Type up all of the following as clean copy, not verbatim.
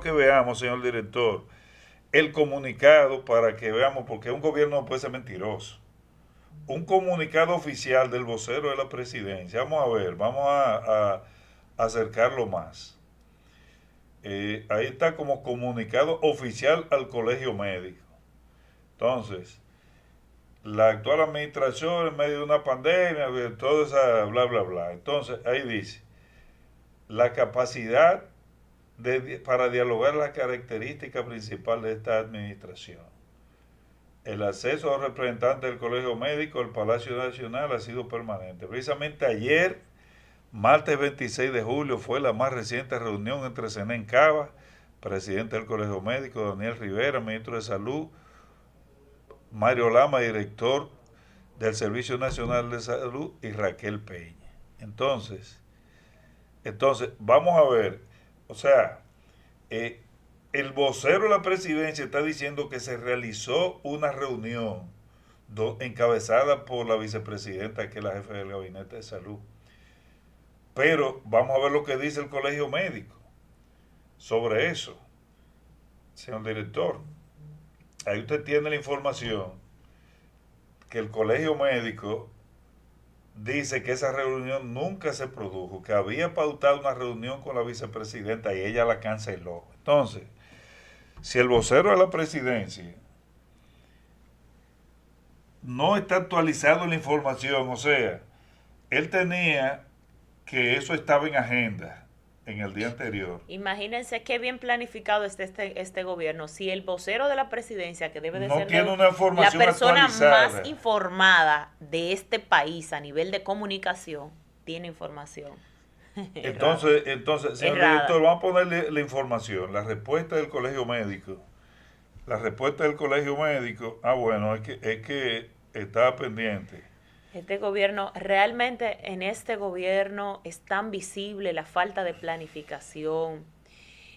que veamos, señor director, el comunicado para que veamos, porque un gobierno no puede ser mentiroso. Un comunicado oficial del vocero de la presidencia. Vamos a ver, vamos a acercarlo más. Ahí está como comunicado oficial al colegio médico. Entonces, la actual administración en medio de una pandemia, toda esa bla, bla, bla. Entonces, ahí dice, la capacidad para dialogar la característica principal de esta administración. El acceso a los representantes del Colegio Médico al Palacio Nacional ha sido permanente. Precisamente ayer, martes 26 de julio, fue la más reciente reunión entre Zenén Cava, presidente del Colegio Médico, Daniel Rivera, ministro de Salud, Mario Lama, director del Servicio Nacional de Salud, y Raquel Peña. Entonces vamos a ver, o sea, el vocero de la presidencia está diciendo que se realizó una reunión encabezada por la vicepresidenta, que es la jefe del gabinete de salud. Pero vamos a ver lo que dice el colegio médico sobre eso, señor director. Ahí usted tiene la información que el colegio médico dice que esa reunión nunca se produjo, que había pautado una reunión con la vicepresidenta y ella la canceló. Entonces, si el vocero de la presidencia no está actualizado en la información, o sea, él tenía que eso estaba en agenda en el día anterior. Imagínense qué bien planificado está este gobierno. Si el vocero de la presidencia, que debe de No ser tiene una información la persona actualizada. más informada de este país a nivel de comunicación, tiene información. Entonces, señor Errada. director, vamos a ponerle la información, la respuesta del colegio médico. La respuesta del colegio médico, bueno, es que estaba pendiente. Este gobierno, realmente en este gobierno es tan visible la falta de planificación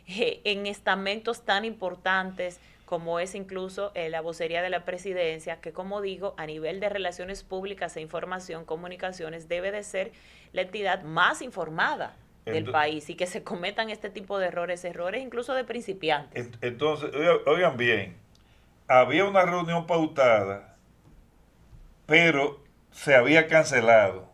en estamentos tan importantes como es incluso la vocería de la presidencia, que como digo, a nivel de relaciones públicas e información, comunicaciones, debe de ser la entidad más informada del país, y que se cometan este tipo de errores incluso de principiantes. Entonces, oigan bien, había una reunión pautada, pero se había cancelado.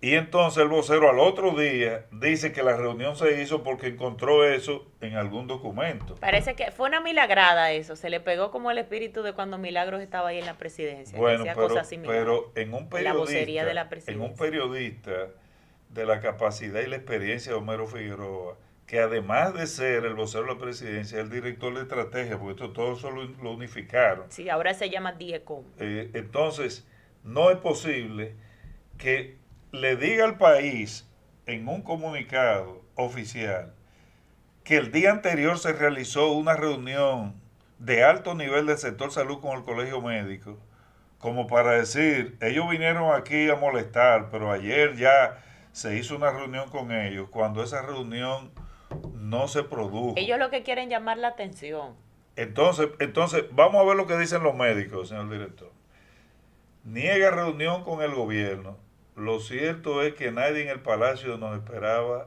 Y entonces el vocero al otro día dice que la reunión se hizo porque encontró eso en algún documento. Parece que fue una milagrada eso, se le pegó como el espíritu de cuando Milagros estaba ahí en la presidencia. Bueno, pero en un la vocería de la periodista de la capacidad y la experiencia de Homero Figueroa, que además de ser el vocero de la presidencia, es el director de estrategia, porque esto todo eso lo unificaron. Sí, ahora se llama DIECOM. Entonces, no es posible que le diga al país en un comunicado oficial que el día anterior se realizó una reunión de alto nivel del sector salud con el colegio médico, como para decir, ellos vinieron aquí a molestar, pero ayer ya se hizo una reunión con ellos, cuando esa reunión no se produjo. Ellos lo que quieren llamar la atención. Entonces, vamos a ver lo que dicen los médicos, señor director. Niega reunión con el gobierno. Lo cierto es que nadie en el palacio nos esperaba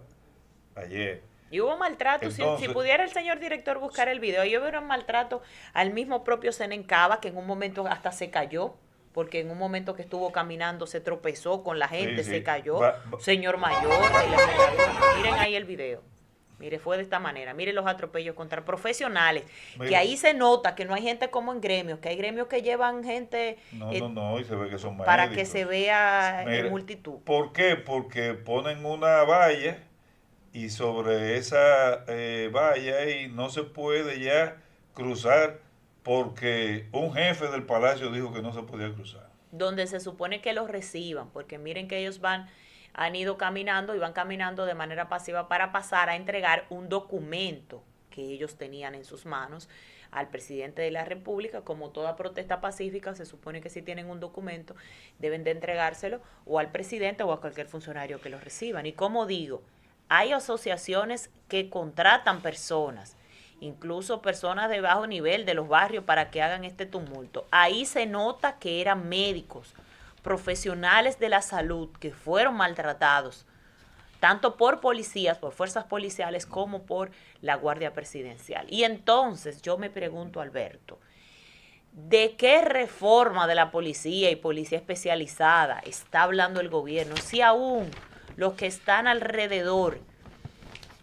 ayer. Y hubo maltrato. Entonces, si pudiera el señor director buscar el video, yo veo un maltrato al mismo propio Zenén Cava, que en un momento hasta se cayó, porque en un momento que estuvo caminando se tropezó con la gente, se cayó. Señor mayor, miren ahí el video. Mire, fue de esta manera. Mire los atropellos contra profesionales. Mire, que ahí se nota que no hay gente como en gremios, que hay gremios que llevan gente... y se ve que son para médicos. Que se vea en multitud. ¿Por qué? Porque ponen una valla y sobre esa valla y no se puede ya cruzar porque un jefe del palacio dijo que no se podía cruzar. Donde se supone que los reciban, porque miren que ellos han ido caminando y van caminando de manera pasiva para pasar a entregar un documento que ellos tenían en sus manos al presidente de la República. Como toda protesta pacífica, se supone que si tienen un documento deben de entregárselo o al presidente o a cualquier funcionario que lo reciban. Y como digo, hay asociaciones que contratan personas, incluso personas de bajo nivel de los barrios, para que hagan este tumulto. Ahí se nota que eran médicos, profesionales de la salud que fueron maltratados tanto por policías, por fuerzas policiales, como por la Guardia Presidencial. Y entonces yo me pregunto, Alberto, ¿de qué reforma de la policía y policía especializada está hablando el gobierno? Si aún los que están alrededor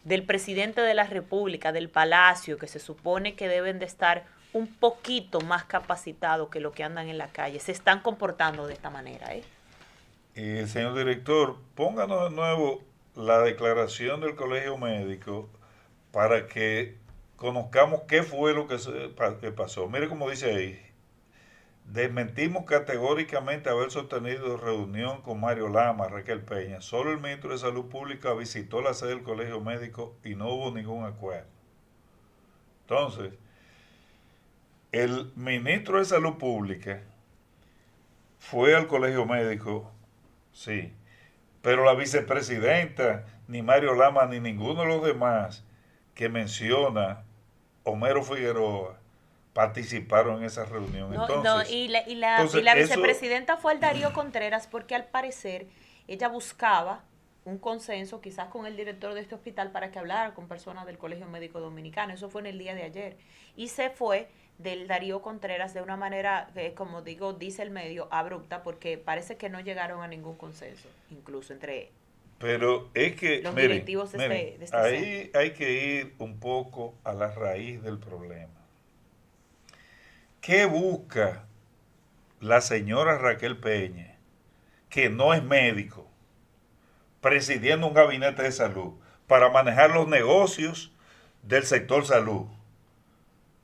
del presidente de la República, del Palacio, que se supone que deben de estar un poquito más capacitados que los que andan en la calle, se están comportando de esta manera, Señor director, pónganos de nuevo la declaración del Colegio Médico para que conozcamos qué fue lo que pasó. Mire cómo dice ahí. Desmentimos categóricamente haber sostenido reunión con Mario Lama, Raquel Peña. Solo el ministro de Salud Pública visitó la sede del Colegio Médico y no hubo ningún acuerdo. Entonces, el ministro de Salud Pública fue al Colegio Médico, sí, pero la vicepresidenta, ni Mario Lama, ni ninguno de los demás que menciona Homero Figueroa, participaron en esa reunión. La vicepresidenta fue al Darío Contreras porque al parecer ella buscaba un consenso quizás con el director de este hospital para que hablara con personas del Colegio Médico Dominicano. Eso fue en el día de ayer. Y se fue del Darío Contreras de una manera, como digo, dice el medio, abrupta, porque parece que no llegaron a ningún consenso, incluso entre pero es que los directivos de este ahí centro. hay que ir un poco a la raíz del problema. ¿Qué busca la señora Raquel Peña, que no es médico, presidiendo un gabinete de salud, para manejar los negocios del sector salud?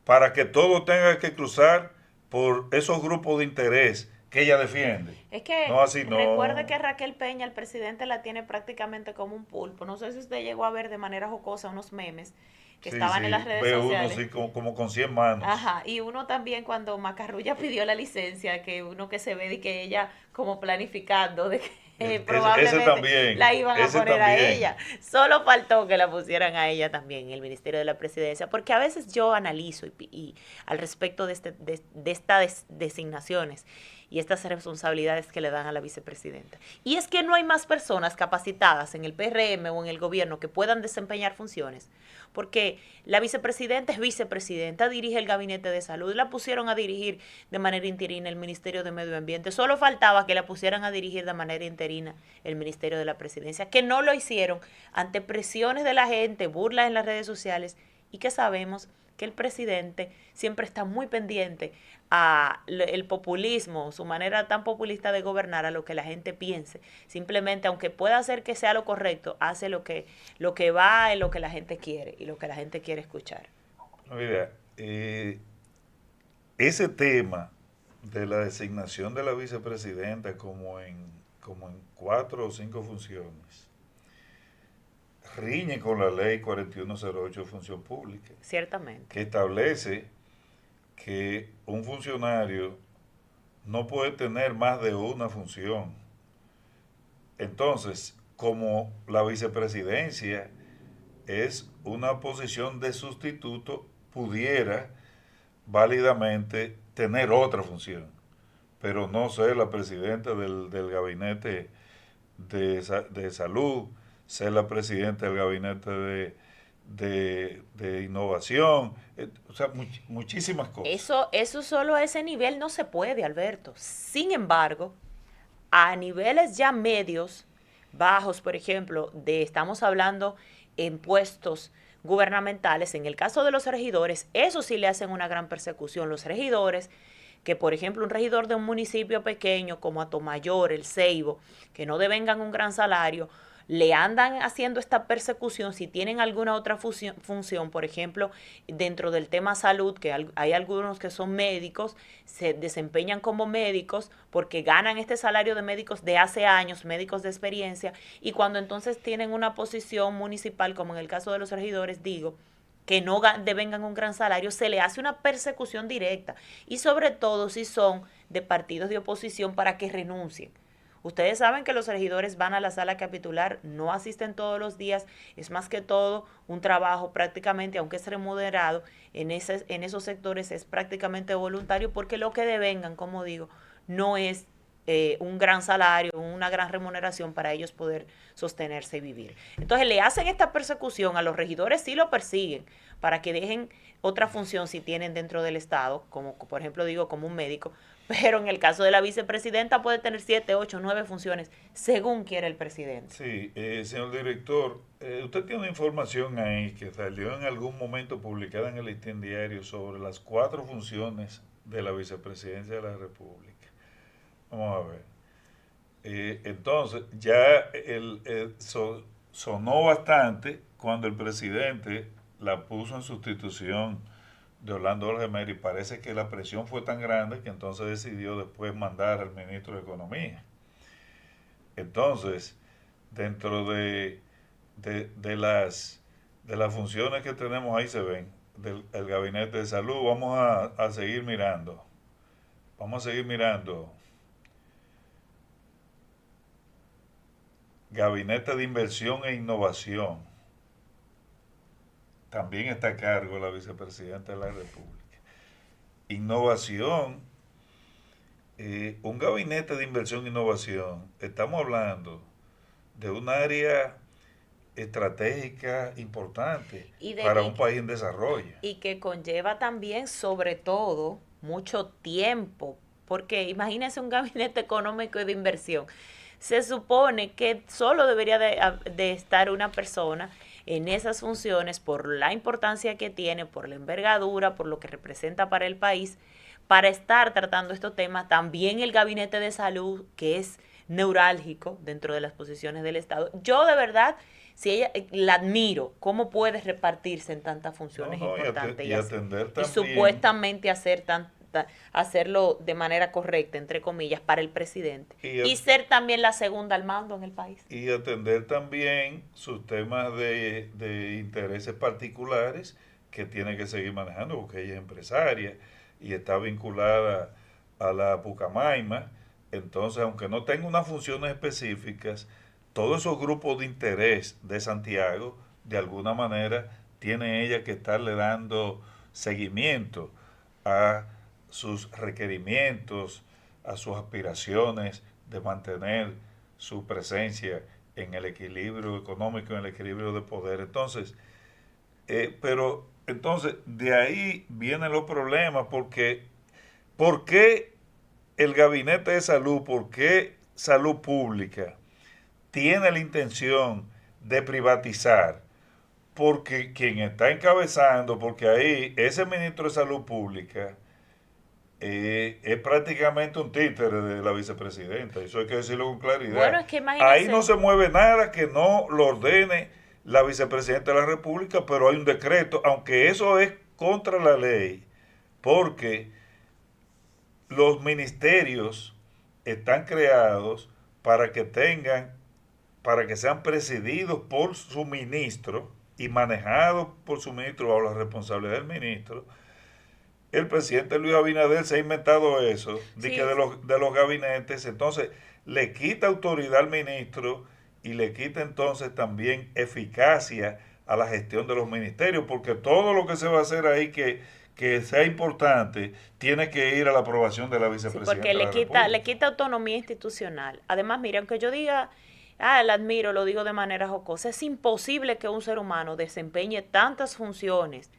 Para que todo tenga que cruzar por esos grupos de interés que ella defiende. Es que no, así no. Recuerde que Raquel Peña, el presidente, la tiene prácticamente como un pulpo. No sé si usted llegó a ver de manera jocosa unos memes que estaban en las redes sociales. Uno sí, como con 100 manos. Ajá, y uno también cuando Macarrulla pidió la licencia, que uno que se ve de que ella como planificando de que probablemente también, la iban a poner también a ella. Solo faltó que la pusieran a ella también en el Ministerio de la Presidencia, porque a veces yo analizo y al respecto de estas designaciones y estas responsabilidades que le dan a la vicepresidenta. Y es que no hay más personas capacitadas en el PRM o en el gobierno que puedan desempeñar funciones, porque la vicepresidenta es vicepresidenta, dirige el gabinete de salud, la pusieron a dirigir de manera interina el Ministerio de Medio Ambiente, solo faltaba que la pusieran a dirigir de manera interina el Ministerio de la Presidencia, que no lo hicieron ante presiones de la gente, burlas en las redes sociales, y que sabemos que el presidente siempre está muy pendiente a el populismo, su manera tan populista de gobernar, a lo que la gente piense. Simplemente, aunque pueda hacer que sea lo correcto, hace lo que va en lo que la gente quiere y lo que la gente quiere escuchar. Mira, ese tema de la designación de la vicepresidenta como en 4 o 5 funciones riñe con la ley 4108 de función pública. Ciertamente. Que establece que un funcionario no puede tener más de una función. Entonces, como la vicepresidencia es una posición de sustituto, pudiera válidamente tener otra función, pero no ser la presidenta del gabinete de salud, ser la presidenta del gabinete de innovación, o sea, muchísimas cosas. Eso solo a ese nivel no se puede, Alberto. Sin embargo, a niveles ya medios, bajos, por ejemplo, estamos hablando en puestos gubernamentales, en el caso de los regidores, eso sí le hacen una gran persecución. Los regidores, que por ejemplo un regidor de un municipio pequeño como Atomayor, El Ceibo, que no devengan un gran salario, le andan haciendo esta persecución si tienen alguna otra función, por ejemplo, dentro del tema salud, que hay algunos que son médicos, se desempeñan como médicos porque ganan este salario de médicos de hace años, médicos de experiencia, y cuando entonces tienen una posición municipal, como en el caso de los regidores, digo, que no devengan un gran salario, se le hace una persecución directa, y sobre todo si son de partidos de oposición, para que renuncien. Ustedes saben que los regidores van a la sala capitular, no asisten todos los días, es más que todo un trabajo prácticamente, aunque es remunerado, en esos sectores es prácticamente voluntario, porque lo que devengan, como digo, no es un gran salario, una gran remuneración para ellos poder sostenerse y vivir. Entonces le hacen esta persecución, a los regidores sí lo persiguen para que dejen otra función si tienen dentro del Estado, como por ejemplo digo, como un médico, pero en el caso de la vicepresidenta puede tener 7, 8, 9 funciones, según quiera el presidente. Sí, señor director, usted tiene una información ahí que salió en algún momento publicada en el Listín Diario sobre las 4 funciones de la vicepresidencia de la República. Vamos a ver. Entonces, ya sonó bastante cuando el presidente la puso en sustitución de Orlando Jorge y parece que la presión fue tan grande que entonces decidió después mandar al ministro de Economía. Entonces, dentro de las funciones que tenemos ahí se ven, del gabinete de salud, vamos a seguir mirando. Vamos a seguir mirando. Gabinete de Inversión e Innovación. También está a cargo la vicepresidenta de la República. Innovación, un gabinete de inversión e innovación, estamos hablando de un área estratégica importante para un país en desarrollo. Y que conlleva también, sobre todo, mucho tiempo, porque imagínense un gabinete económico y de inversión. Se supone que solo debería de estar una persona en esas funciones por la importancia que tiene, por la envergadura, por lo que representa para el país, para estar tratando estos temas. También el gabinete de salud, que es neurálgico dentro de las posiciones del Estado. Yo de verdad, si ella la admiro, cómo puede repartirse en tantas funciones importantes y atender también, y supuestamente hacerlo de manera correcta, entre comillas, para el presidente. Y ser también la segunda al mando en el país. Y atender también sus temas de intereses particulares que tiene que seguir manejando, porque ella es empresaria y está vinculada a la Pucamaima. Entonces, aunque no tenga unas funciones específicas, todos esos grupos de interés de Santiago, de alguna manera, tiene ella que estarle dando seguimiento a sus requerimientos, a sus aspiraciones de mantener su presencia en el equilibrio económico, en el equilibrio de poder. Entonces, pero entonces de ahí vienen los problemas, porque ¿por qué el gabinete de salud, por qué salud pública tiene la intención de privatizar? Porque quien está encabezando, porque ahí ese ministro de salud pública es prácticamente un títere de la vicepresidenta, eso hay que decirlo con claridad. Bueno, es que imagínese, ahí no se mueve nada que no lo ordene la vicepresidenta de la República, pero hay un decreto, aunque eso es contra la ley, porque los ministerios están creados para que sean presididos por su ministro y manejados por su ministro bajo la responsabilidad del ministro. El presidente Luis Abinader se ha inventado eso, sí, de los gabinetes, entonces le quita autoridad al ministro y le quita entonces también eficacia a la gestión de los ministerios, porque todo lo que se va a hacer ahí que sea importante tiene que ir a la aprobación de la vicepresidenta. Sí, porque le quita autonomía institucional. Además, mire, aunque yo diga, la admiro, lo digo de manera jocosa, es imposible que un ser humano desempeñe tantas funciones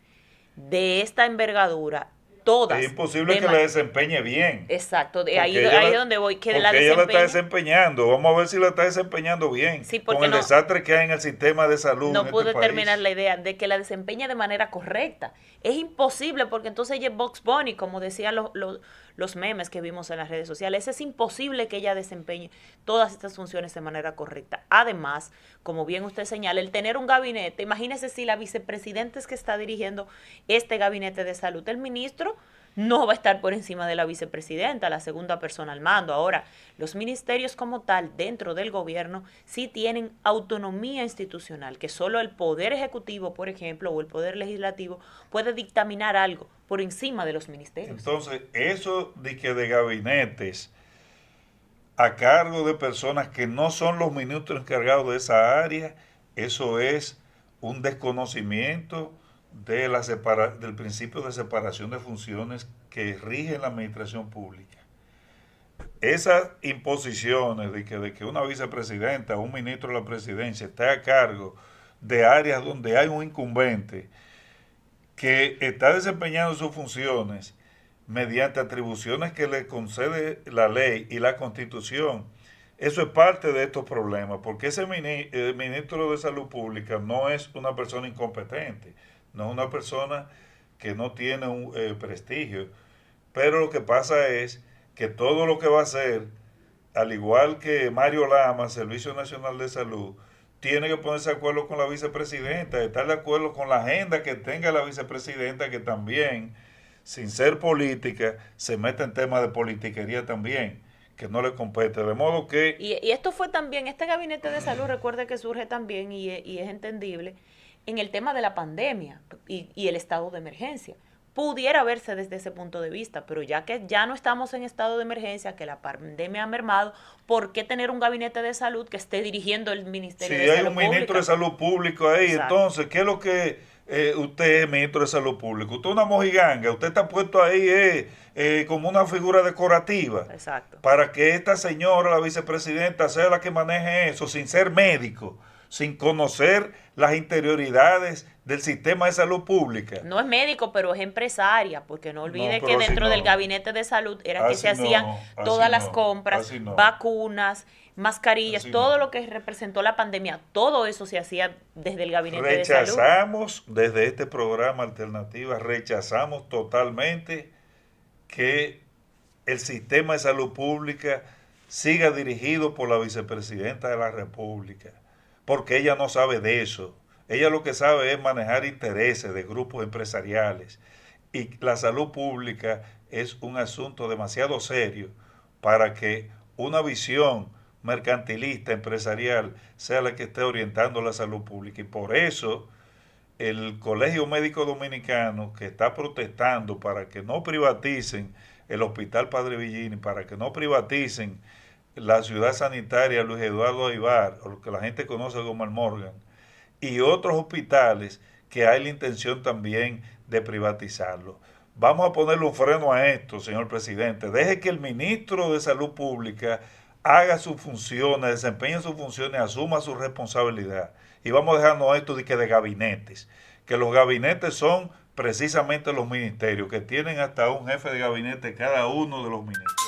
de esta envergadura, todas. Es imposible que la desempeñe bien. Exacto, ahí es donde voy. Que ella la está desempeñando. Vamos a ver si la está desempeñando bien. Sí, con el desastre que hay en el sistema de salud. No pude terminar la idea de que la desempeñe de manera correcta. Es imposible porque entonces ella es Box Bunny, como decían los memes que vimos en las redes sociales. Es imposible que ella desempeñe todas estas funciones de manera correcta. Además, como bien usted señala, el tener un gabinete, imagínese si la vicepresidenta es que está dirigiendo este gabinete de salud, el ministro no va a estar por encima de la vicepresidenta, la segunda persona al mando. Ahora, los ministerios como tal dentro del gobierno sí tienen autonomía institucional, que solo el Poder Ejecutivo, por ejemplo, o el Poder Legislativo puede dictaminar algo por encima de los ministerios. Entonces, eso de que de gabinetes a cargo de personas que no son los ministros encargados de esa área, eso es un desconocimiento del principio de separación de funciones que rige la administración pública. esas imposiciones de que una vicepresidenta o un ministro de la presidencia esté a cargo de áreas donde hay un incumbente que está desempeñando sus funciones mediante atribuciones que le concede la ley y la constitución, eso es parte de estos problemas, porque ese ministro de Salud Pública no es una persona incompetente, no es una persona que no tiene un prestigio, pero lo que pasa es que todo lo que va a hacer, al igual que Mario Lama, Servicio Nacional de Salud, tiene que ponerse de acuerdo con la vicepresidenta, estar de acuerdo con la agenda que tenga la vicepresidenta, que también, sin ser política, se mete en temas de politiquería también, que no le compete. De modo que... Y esto fue también, este gabinete de salud, recuerde que surge también, y es entendible, en el tema de la pandemia y el estado de emergencia. Pudiera verse desde ese punto de vista, pero ya que ya no estamos en estado de emergencia, que la pandemia ha mermado, ¿por qué tener un gabinete de salud que esté dirigiendo el Ministerio de Salud Pública? Si hay un ministro de Salud Pública ahí, exacto. Entonces, ¿qué es lo que usted es ministro de Salud Pública? Usted es una mojiganga, usted está puesto ahí como una figura decorativa. Exacto. Para que esta señora, la vicepresidenta, sea la que maneje eso, sin ser médico, sin conocer las interioridades del sistema de salud pública. No es médico, pero es empresaria, porque no olvide que dentro del gabinete de salud era que se hacían todas las compras, vacunas, mascarillas, todo lo que representó la pandemia, todo eso se hacía desde el gabinete de salud. Rechazamos desde este programa Alternativa, rechazamos totalmente que el sistema de salud pública siga dirigido por la vicepresidenta de la República, porque ella no sabe de eso. Ella lo que sabe es manejar intereses de grupos empresariales, y la salud pública es un asunto demasiado serio para que una visión mercantilista, empresarial, sea la que esté orientando la salud pública. Y por eso el Colegio Médico Dominicano, que está protestando para que no privaticen el Hospital Padre Villini, para que no privaticen la ciudad sanitaria Luis Eduardo Aibar, o lo que la gente conoce como el Morgan, y otros hospitales que hay la intención también de privatizarlo. Vamos a ponerle un freno a esto, señor presidente. Deje que el ministro de Salud Pública haga sus funciones, desempeñe sus funciones, asuma su responsabilidad. Y vamos a dejarnos esto de gabinetes, que los gabinetes son precisamente los ministerios, que tienen hasta un jefe de gabinete cada uno de los ministerios.